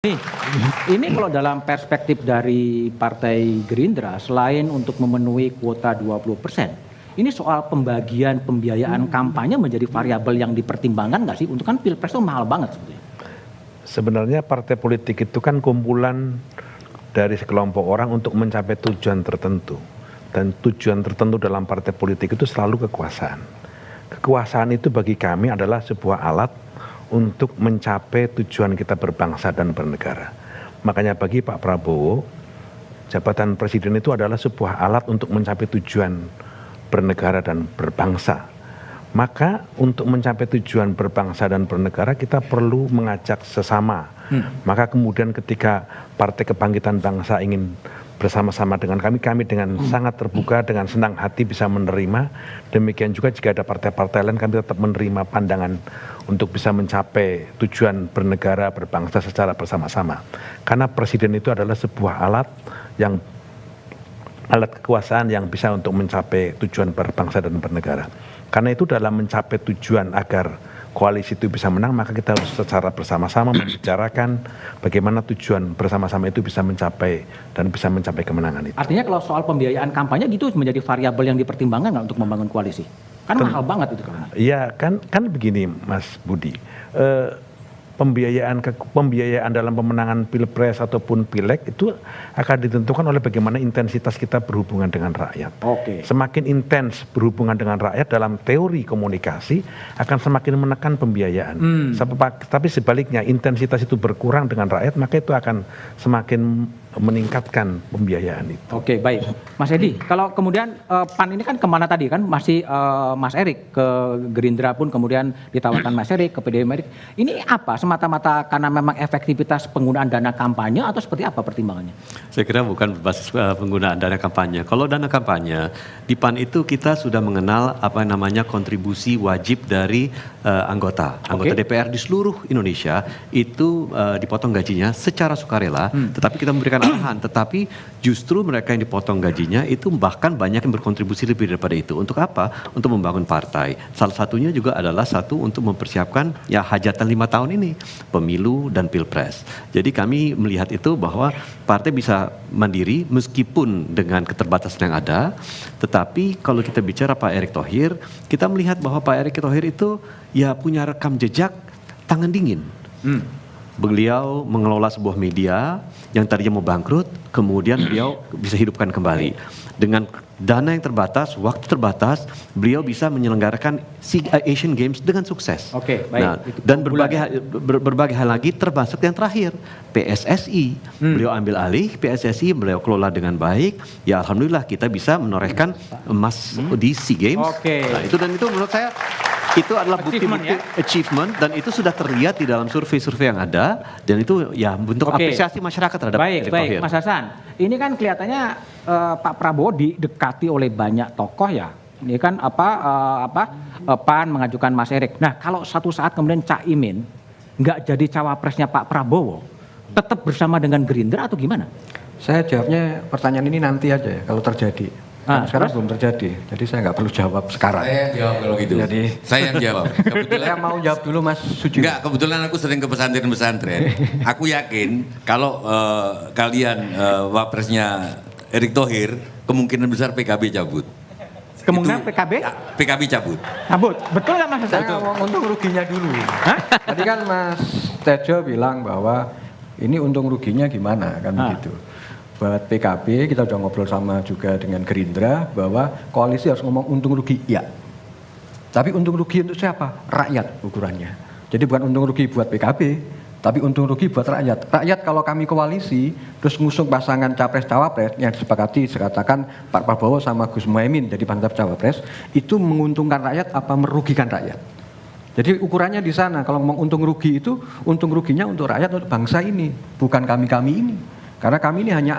Nih, ini kalau dalam perspektif dari Partai Gerindra, selain untuk memenuhi kuota 20%, ini soal pembagian pembiayaan kampanye menjadi variabel yang dipertimbangkan nggak sih? Untuk kan Pilpres itu mahal banget sebetulnya. Sebenarnya partai politik itu kan kumpulan dari sekelompok orang untuk mencapai tujuan tertentu. Dan tujuan tertentu dalam partai politik itu selalu kekuasaan. Kekuasaan itu bagi kami adalah sebuah alat untuk mencapai tujuan kita berbangsa dan bernegara. Makanya bagi Pak Prabowo, jabatan presiden itu adalah sebuah alat untuk mencapai tujuan bernegara dan berbangsa. Maka untuk mencapai tujuan berbangsa dan bernegara kita perlu mengajak sesama. Maka kemudian ketika Partai Kebangkitan Bangsa ingin bersama-sama dengan kami dengan sangat terbuka, dengan senang hati bisa menerima. Demikian juga jika ada partai-partai lain, kami tetap menerima pandangan untuk bisa mencapai tujuan bernegara, berbangsa secara bersama-sama. Karena presiden itu adalah sebuah alat kekuasaan yang bisa untuk mencapai tujuan berbangsa dan bernegara. Karena itu dalam mencapai tujuan agar koalisi itu bisa menang, maka kita harus secara bersama-sama membicarakan bagaimana tujuan bersama-sama itu bisa mencapai dan bisa mencapai kemenangan itu. Artinya kalau soal pembiayaan kampanye gitu menjadi variabel yang dipertimbangkan nggak untuk membangun koalisi? Kan mahal banget itu kan? Iya, kan begini Mas Budi. Pembiayaan dalam pemenangan pilpres ataupun pileg itu akan ditentukan oleh bagaimana intensitas kita berhubungan dengan rakyat. Oke. Semakin intens berhubungan dengan rakyat dalam teori komunikasi akan semakin menekan pembiayaan. Tapi sebaliknya intensitas itu berkurang dengan rakyat, maka itu akan semakin meningkatkan pembiayaan itu. Oke, baik. Mas Edi, kalau kemudian PAN ini kan kemana tadi kan masih Mas Erik ke Gerindra pun kemudian ditawarkan Mas Erik ke PDIP. Ini apa? Semata-mata karena memang efektivitas penggunaan dana kampanye atau seperti apa pertimbangannya? Saya kira bukan berbasis penggunaan dana kampanye. Kalau dana kampanye di PAN itu kita sudah mengenal apa namanya kontribusi wajib dari anggota DPR di seluruh Indonesia itu dipotong gajinya secara sukarela, tetapi kita memberikan arahan, tetapi justru mereka yang dipotong gajinya itu bahkan banyak yang berkontribusi lebih daripada itu. Untuk apa? Untuk membangun partai. Salah satunya juga adalah untuk mempersiapkan ya hajatan 5 tahun ini, pemilu dan pilpres. Jadi kami melihat itu bahwa partai bisa mandiri meskipun dengan keterbatasan yang ada, tetapi kalau kita bicara Pak Erick Thohir, kita melihat bahwa Pak Erick Thohir itu ya punya rekam jejak tangan dingin. Beliau mengelola sebuah media yang tadinya mau bangkrut, kemudian beliau bisa hidupkan kembali. Dengan dana yang terbatas, waktu terbatas, beliau bisa menyelenggarakan Asian Games dengan sukses. Oke, baik. Nah, dan berbagai hal lagi, termasuk yang terakhir, PSSI. Beliau ambil alih PSSI, beliau kelola dengan baik. Ya alhamdulillah kita bisa menorehkan emas di SEA Games. Oke. Nah, itu menurut saya itu adalah bukti-bukti achievement dan itu sudah terlihat di dalam survei-survei yang ada dan itu ya bentuk apresiasi masyarakat terhadap Erick Thohir. Mas Hasan, ini kan kelihatannya Pak Prabowo didekati oleh banyak tokoh ya. Ini kan PAN mengajukan Mas Erik. Nah, kalau satu saat kemudian Cak Imin nggak jadi cawapresnya Pak Prabowo, tetap bersama dengan Gerindra atau gimana? Saya jawabnya pertanyaan ini nanti aja ya kalau terjadi. Sekarang belum terjadi, jadi saya nggak perlu jawab sekarang. Saya yang jawab kalau gitu. Jadi saya yang jawab. Kebetulan saya mau jawab dulu Mas Suji. Enggak, kebetulan aku sering ke pesantren-pesantren. Aku yakin kalau kalian wapresnya Erick Thohir, kemungkinan besar PKB cabut. Kemungkinan PKB? Ya, PKB cabut. Cabut, betul nggak Mas Hasan? Saya ngomong untung ruginya dulu. Tadi kan Mas Tejo bilang bahwa ini untung ruginya gimana kan begitu. Buat PKB kita udah ngobrol sama juga dengan Gerindra bahwa koalisi harus ngomong untung rugi, ya. Tapi untung rugi untuk siapa? Rakyat ukurannya. Jadi bukan untung rugi buat PKB, tapi untung rugi buat rakyat. Rakyat kalau kami koalisi terus ngusung pasangan capres-cawapres yang disepakati sekatakan Pak Prabowo sama Gus Muhaimin jadi pasangan cawapres, itu menguntungkan rakyat apa merugikan rakyat? Jadi ukurannya di sana. Kalau ngomong untung rugi itu untung ruginya untuk rakyat, untuk bangsa ini, bukan kami-kami ini. Karena kami ini hanya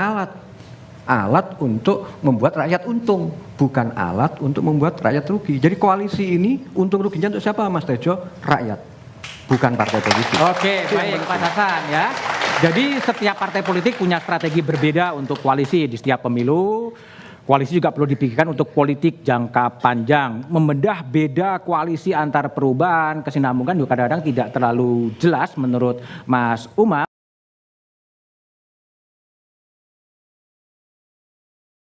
alat untuk membuat rakyat untung, bukan alat untuk membuat rakyat rugi. Jadi koalisi ini untung ruginya untuk siapa Mas Tejo? Rakyat, bukan partai politik. Oke, baik Mas Hasan ya. Jadi setiap partai politik punya strategi berbeda untuk koalisi di setiap pemilu. Koalisi juga perlu dipikirkan untuk politik jangka panjang. Membedah beda koalisi antar perubahan, kesinambungan juga kadang-kadang tidak terlalu jelas menurut Mas Umar.